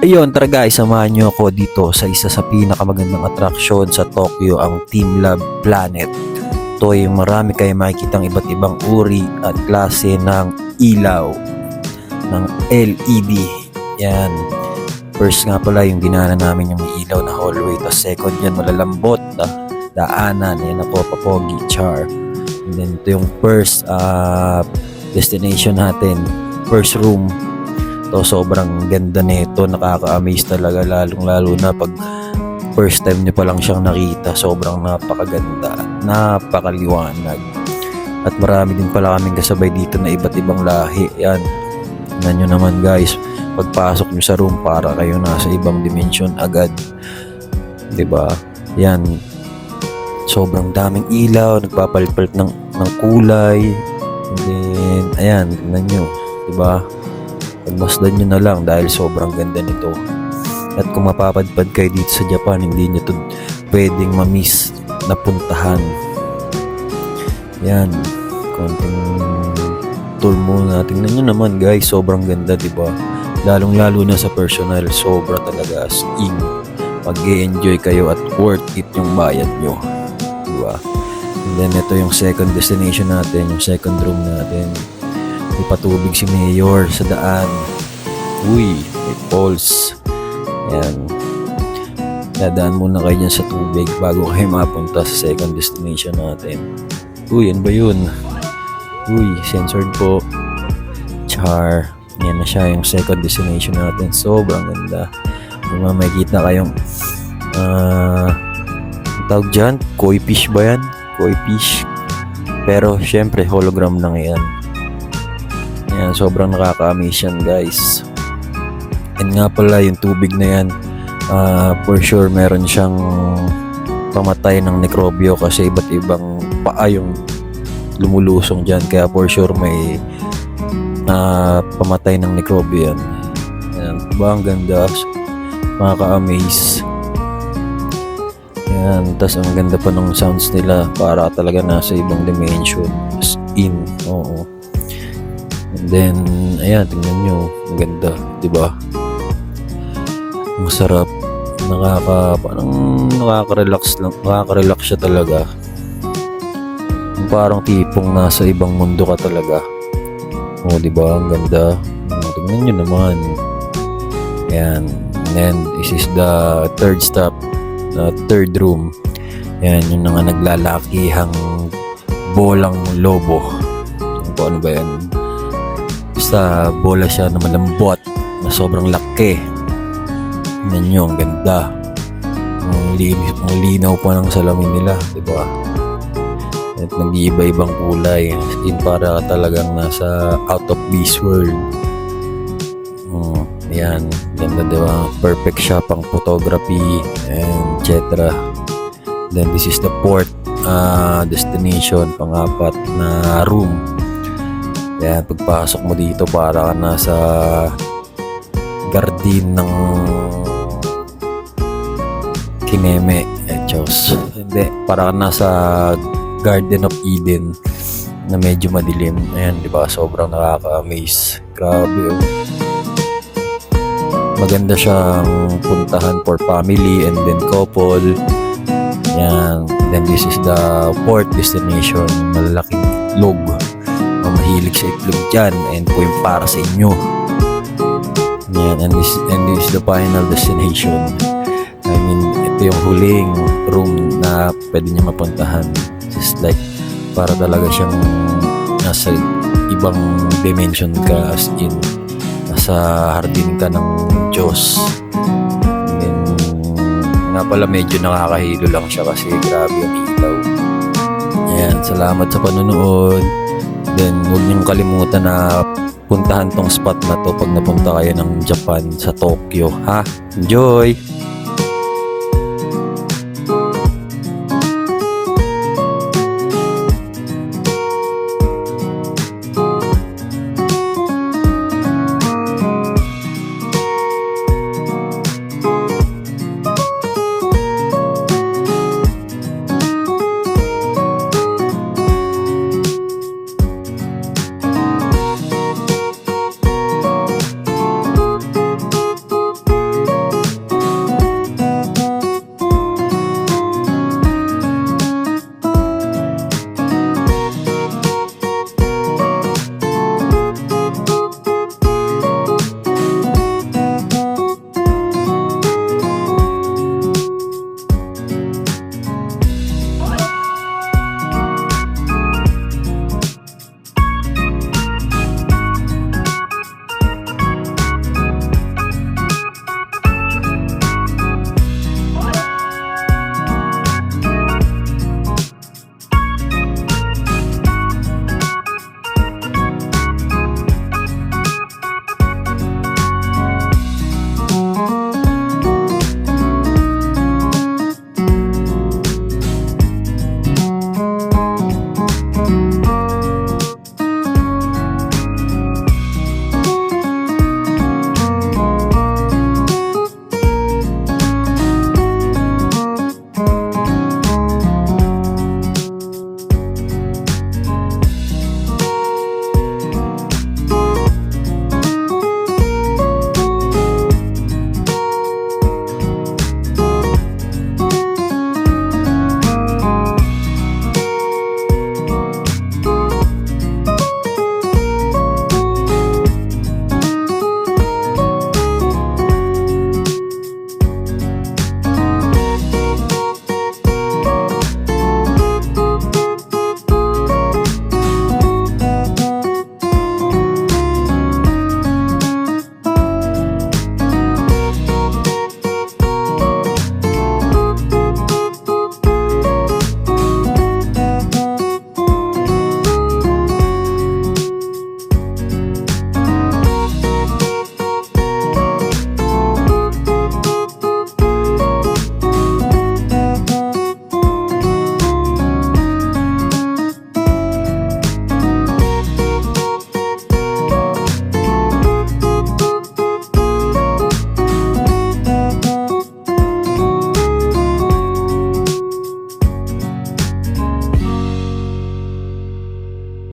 Ayun, tara guys, samahan nyo ako dito sa isa sa pinakamagandang atraksyon sa Tokyo, ang Teamlab Planet. Ito ay marami kayo makikitang iba't ibang uri at klase ng ilaw ng LED. Yan. First nga pala yung dinaanan namin yung may ilaw na hallway. Tapos second yan, malalambot na daanan. Yan ako, papogi, char. And then ito yung first destination natin. First room. So, sobrang ganda nito, nakaka-amaze talaga, lalong-lalo na pag first time nyo pa lang siyang nakita. Sobrang napakaganda at napakaliwanag. At marami din pala kaming kasabay dito na iba't ibang lahi. Yan, tingnan nyo naman guys, pagpasok nyo sa room para kayo nasa ibang dimension agad, diba? Yan, sobrang daming ilaw, nagpapalit-palit ng kulay. And then, ayan, tingnan nyo, diba? Pagmasdan nyo na lang dahil sobrang ganda nito. At kung mapapadpad kayo dito sa Japan, hindi nyo ito pwedeng ma-miss na puntahan. Yan, konting tour muna. Tingnan nyo naman guys, sobrang ganda, diba? Lalong lalo na sa personal, sobra talaga as in. Mag-e-enjoy kayo at worth it yung bayad nyo, diba? And then ito yung second destination natin, yung second room natin. May patubig si Mayor sa daan. Uy, may falls. Ayan. Dadaan muna kayo dyan sa tubig bago kayo mapunta sa second destination natin. Uy, ano ba yun? Uy, censored po. Char. Yan na siya yung second destination natin. Sobrang ganda. Kung makikita kayong tawag dyan, koi fish ba yan? Koi fish. Pero syempre hologram lang yan. Ayan, sobrang nakaka-amaze yan guys. And nga pala yung tubig na yan, for sure meron siyang pamatay ng nekrobyo kasi iba't ibang paa yung lumulusong dyan. Kaya for sure may pamatay ng nekrobyo yan. Ayan, diba ang ganda, makaka-amaze. Ayan, tas ang ganda pa ng sounds nila, para talaga nasa ibang dimension. As in, oo. And then, ayan, tingnan nyo, ang ganda, diba? Masarap, parang nakaka-relax siya talaga. Parang tipong nasa ibang mundo ka talaga. O, diba, ang ganda. Tingnan nyo naman. Ayan, and then, this is the third stop, the third room. Ayan, yung nga naglalakihang bolang lobo. Ano ba yan? Basta bola siya na malambot, na sobrang laki. Tingnan nyo, ang ganda. Ang linaw pa ng salamin nila, diba? At nag-iiba-ibang kulay. In para talagang nasa out of this world. Ayan, ganda, diba? Perfect siya pang photography and etc. Then this is the fourth destination, pang-apat na room. Kaya pagpasok mo dito para ka nasa garden ng Kineme. Diyos. Hindi, para ka nasa Garden of Eden na medyo madilim. Ayan, di ba? Sobrang nakaka-amaze. Grabe. Maganda siyang puntahan for family and then couple. Ayan. Then this is the fourth destination. Malalaking itlog. Mahilig sa itlog dyan, and po yung para sa inyo. Yan, and this is the final destination. I mean, ito yung huling room na pwede nyo mapuntahan. Just like, para talaga siyang nasa ibang dimension ka, as in nasa hardin ka ng Diyos. And nga pala medyo nakakahilo lang siya kasi grabe yung ilaw. Ayan, salamat sa panonood. Then, huwag niyong kalimutan na puntahan tong spot na to pag napunta kayo ng Japan sa Tokyo, ha? Enjoy!